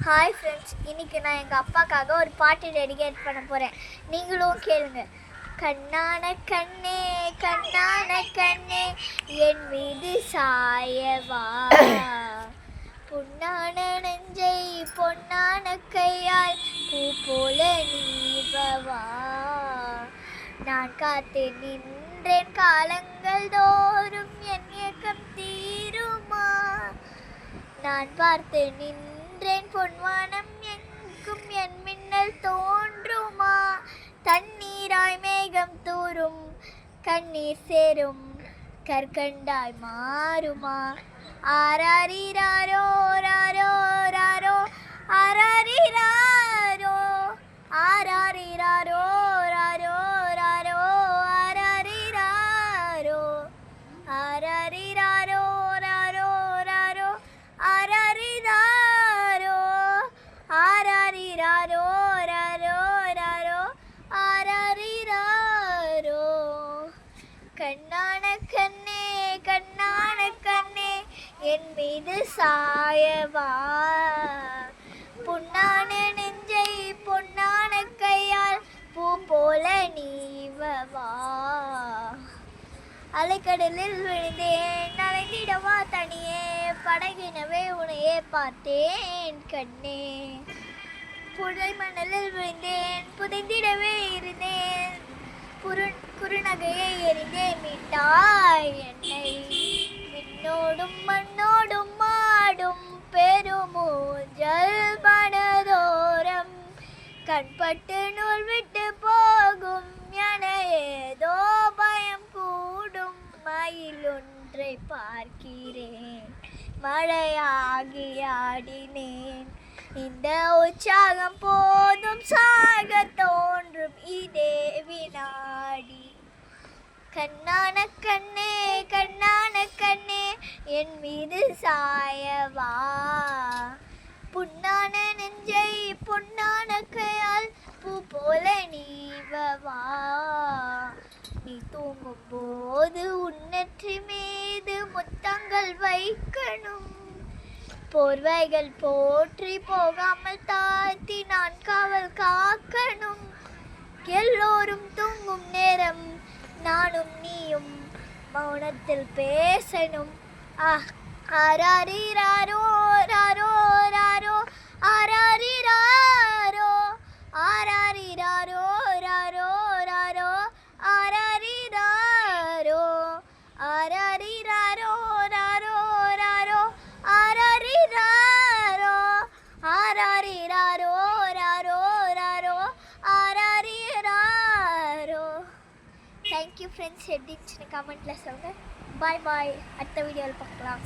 Hi friends, இன்றைக்கி நான் எங்கள் அப்பாக்காக ஒரு பாட்டு டெடிகேட் பண்ண போகிறேன். நீங்களும் கேளுங்க. கண்ணான கண்ணே கண்ணான கண்ணே என் மீது சாயவா, பொன்னான நெஞ்சை பொன்னான கையால் பூ போல நீவவா. நான் காத்து நின்றேன் காலங்கள் தோறும் என் ஏக்கம் தீருமா. நான் பார்த்து நின்றேன் பொன்வானம் எங்கும் என் மின்னல் தோன்றுமா. தண்ணீராய் மேகம் தூரும் கண்ணீர் சேரும் கற்கண்டாய் மாறுமா. ஆராரிராரோ ராரோ ராரோ ஆராரிராரோ ஆராரிராரோ ராரோ ராரோ ஆராரிராரோ ஆராரிராரோ ராரோ ராரோ ஆராரிராரோ ஆராரிராரோ ராரோ ராரோ ஆராரிராரோ. கண்ணான கண்ணே கண்ணான கண்ணே என் மீது சாயவா, பொன்னான நெஞ்சை பொன்னான கையால் பூ போல நீவவா. அலைக்கடலில் விழுந்தேன் நனைந்திடவா தனியே, படகினவே உன்னையே பார்த்தேன் கண்ணே. புதை மணலில் விழுந்தேன் புதைந்திடவே இருந்தேன், குறுநகையை எறிந்தே மீட்டாய் என்னை. விண்ணோடும் மண்ணோடும் மாடும் பெருமூஞ்சல் மனதோரம், கண்பட்டு நூல் விட்டு போகும் என ஏதோ பயம் கூடும். மயில் ஒன்றை பார்க்கிறேன் மழையாகி ஆடினேன், இந்த உற்சாகம் போதும் சாக தோன்றும் இதே வினாடி. கண்ணான கண்ணே கண்ணான கண்ணே என் மீது சாயவா, புண்ணான நெஞ்சை பொன்னான கையால் பூ போல நீவவா. நீ தூங்கும் போது உன்னற்றி மீது முத்தங்கள் வைக்கணும், போர்வைகள் போற்றி போகாமல் தாழ்த்தி நான் காவல் காக்கணும். எல்லோரும் தூங்கும் நேரம் நானும் நீயும் மௌனத்தில் பேசணும். ஆராரிராரோ ராரோ ராரோ ஆராரிராரோ ஆராரிராரோ ராரோ ராரோ ஆராரிராரோ ஆராரிராரோ ராரோ ராரோ ஆராரிராரோ ஆராரிராரோ ராரோ ராரோ ஆராரிராரோ. Thank you friends. எப்படின்னு கமெண்ட்டில் சொல்லுங்கள். பாய் பாய். அடுத்த வீடியோவில் பார்க்கலாம்.